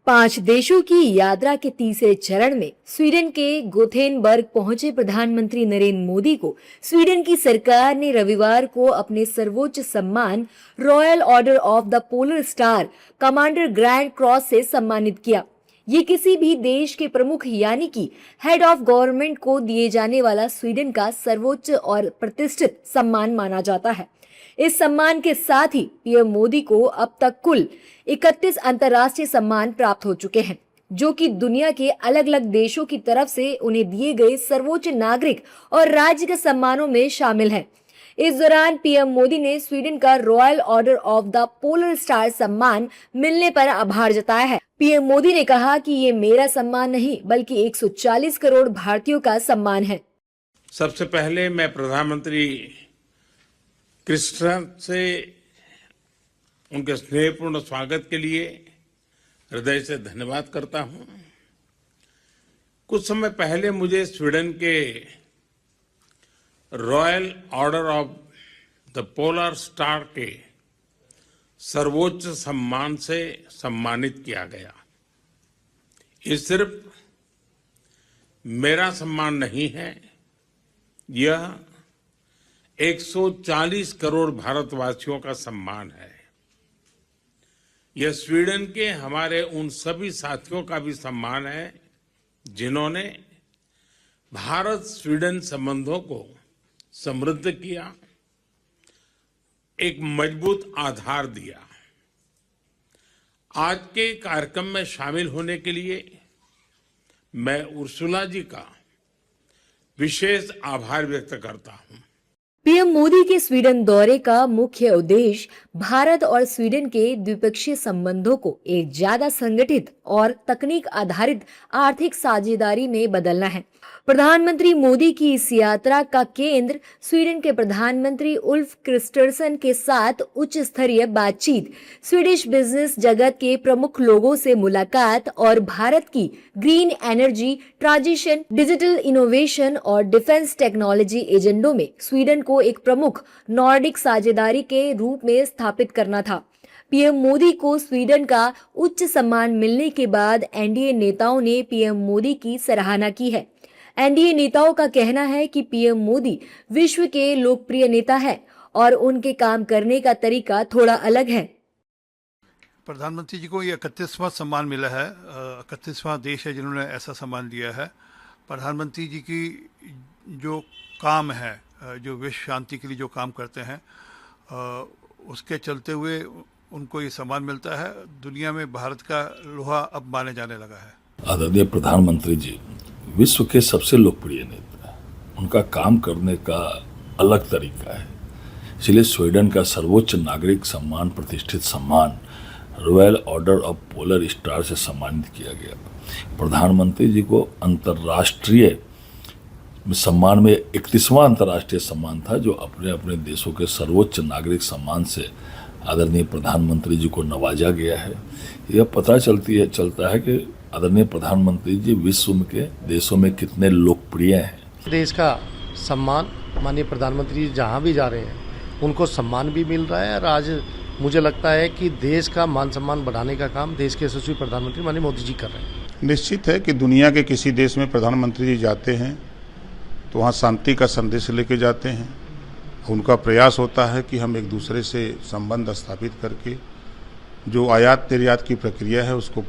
5 देशों की यात्रा के तीसरे चरण में स्वीडन के गोथेनबर्ग पहुंचे प्रधानमंत्री नरेंद्र मोदी को स्वीडन की सरकार ने रविवार को अपने सर्वोच्च सम्मान royal order of the polar star commander grand cross से सम्मानित किया। ये किसी भी देश के प्रमुख यानी कि हेड ऑफ गवर्नमेंट को दिए जाने वाला स्वीडन का सर्वोच्च और प्रतिष्ठित सम्मान माना जाता है। इस सम्मान के साथ ही पीएम मोदी को अब तक कुल 31 अंतर्राष्ट्रीय सम्मान प्राप्त हो चुके हैं, जो कि दुनिया के अलग अलग देशों की तरफ से उन्हें दिए गए सर्वोच्च नागरिक और राज्य के सम्मानों में शामिल हैं। इस दौरान पीएम मोदी ने स्वीडन का royal order of the polar star सम्मान मिलने पर आभार जताया है। पीएम मोदी ने कहा कि ये मेरा सम्मान नहीं बल्कि 140 करोड़ भारतीयों का सम्मान है। सबसे पहले मैं प्रधानमंत्री क्रिस्टन से उनके स्नेहपूर्ण स्वागत के लिए हृदय से धन्यवाद करता हूं। कुछ समय पहले मुझे स्वीडन के royal order of the polar star के सर्वोच्च सम्मान से सम्मानित किया गया। ये सिर्फ मेरा सम्मान नहीं है, यह 140 करोड़ भारतवासियों का सम्मान है। यह स्वीडन के हमारे उन सभी साथियों का भी सम्मान है जिन्होंने भारत स्वीडन संबंधों को समृद्ध किया, एक मजबूत आधार दिया। आज के कार्यक्रम में शामिल होने के लिए मैं उर्सुला जी का विशेष आभार व्यक्त करता हूं। पीएम मोदी के स्वीडन दौरे का मुख्य उद्देश्य भारत और स्वीडन के द्विपक्षीय संबंधों को एक ज्यादा संगठित और तकनीक आधारित आर्थिक साझेदारी में बदलना है। प्रधानमंत्री मोदी की इस यात्रा का केंद्र स्वीडन के प्रधानमंत्री उल्फ क्रिस्टरसन के साथ उच्च स्तरीय बातचीत, स्वीडिश बिजनेस जगत के प्रमुख लोगों से मुलाकात और भारत की green energy transition, digital innovation और डिफेंस टेक्नोलॉजी एजेंडों में स्वीडन को एक प्रमुख नॉर्डिक साझेदारी के रूप में स्थापित करना था। पीएम मोदी को स्वीडन का उच्च सम्मान मिलने के बाद एनडीए नेताओं ने पीएम मोदी की सराहना की है। एनडीए नेताओं का कहना है कि पीएम मोदी विश्व के लोकप्रिय नेता है और उनके काम करने का तरीका थोड़ा अलग है। प्रधानमंत्री जी को ये 31वां सम्मान मिला है। 31वां देश है जिन्होंने ऐसा सम्मान दिया है। प्रधानमंत्री जी की जो काम है, जो विश्व शांति के लिए जो काम करते हैं, उसके चलते हुए उनको ये सम्मान मिलता है। दुनिया में भारत का लोहा अब माने जाने लगा है। आदरणीय प्रधानमंत्री जी विश्व के सबसे लोकप्रिय नेता हैं। उनका काम करने का अलग तरीका है, इसलिए स्वीडन का सर्वोच्च नागरिक सम्मान, प्रतिष्ठित सम्मान royal order of polar star से सम्मानित किया गया। प्रधानमंत्री जी को अंतर्राष्ट्रीय सम्मान में 31वां अंतर्राष्ट्रीय सम्मान था, जो अपने अपने देशों के सर्वोच्च नागरिक सम्मान से आदरणीय प्रधानमंत्री जी को नवाजा गया है। यह पता चलता है कि आदरणीय प्रधानमंत्री जी विश्व के देशों में कितने लोकप्रिय हैं। देश का सम्मान माननीय प्रधानमंत्री जी जहाँ भी जा रहे हैं उनको सम्मान भी मिल रहा है और आज मुझे लगता है कि देश का मान सम्मान बढ़ाने का काम देश के यशस्वी प्रधानमंत्री माननीय मोदी जी कर रहे हैं। निश्चित है कि दुनिया के किसी देश में प्रधानमंत्री जी जाते हैं तो वहाँ शांति का संदेश लेके जाते हैं। उनका प्रयास होता है कि हम एक दूसरे से संबंध स्थापित करके जो आयात निर्यात की प्रक्रिया है उसको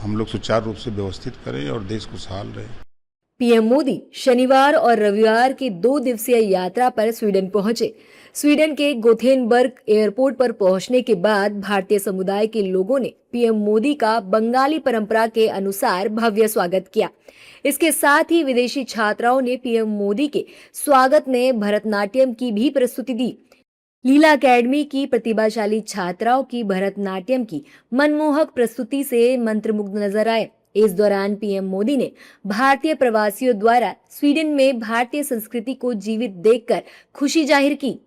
हम लोग सुचारू रूप से व्यवस्थित करें और देश खुशहाल रहे। पीएम मोदी शनिवार और रविवार की 2 दिवसीय यात्रा पर स्वीडन पहुंचे। स्वीडन के गोथेनबर्ग एयरपोर्ट पर पहुंचने के बाद भारतीय समुदाय के लोगों ने पीएम मोदी का बंगाली परंपरा के अनुसार भव्य स्वागत किया। इसके साथ ही विदेशी छात्राओं ने पीएम मोदी के स्वागत में भरतनाट्यम की भी प्रस्तुति दी। लीला एकेडमी की प्रतिभाशाली छात्राओं की भरतनाट्यम की मनमोहक प्रस्तुति से मंत्रमुग्ध नजर आए। इस दौरान पीएम मोदी ने भारतीय प्रवासियों द्वारा स्वीडन में भारतीय संस्कृति को जीवित देखकर खुशी जाहिर की।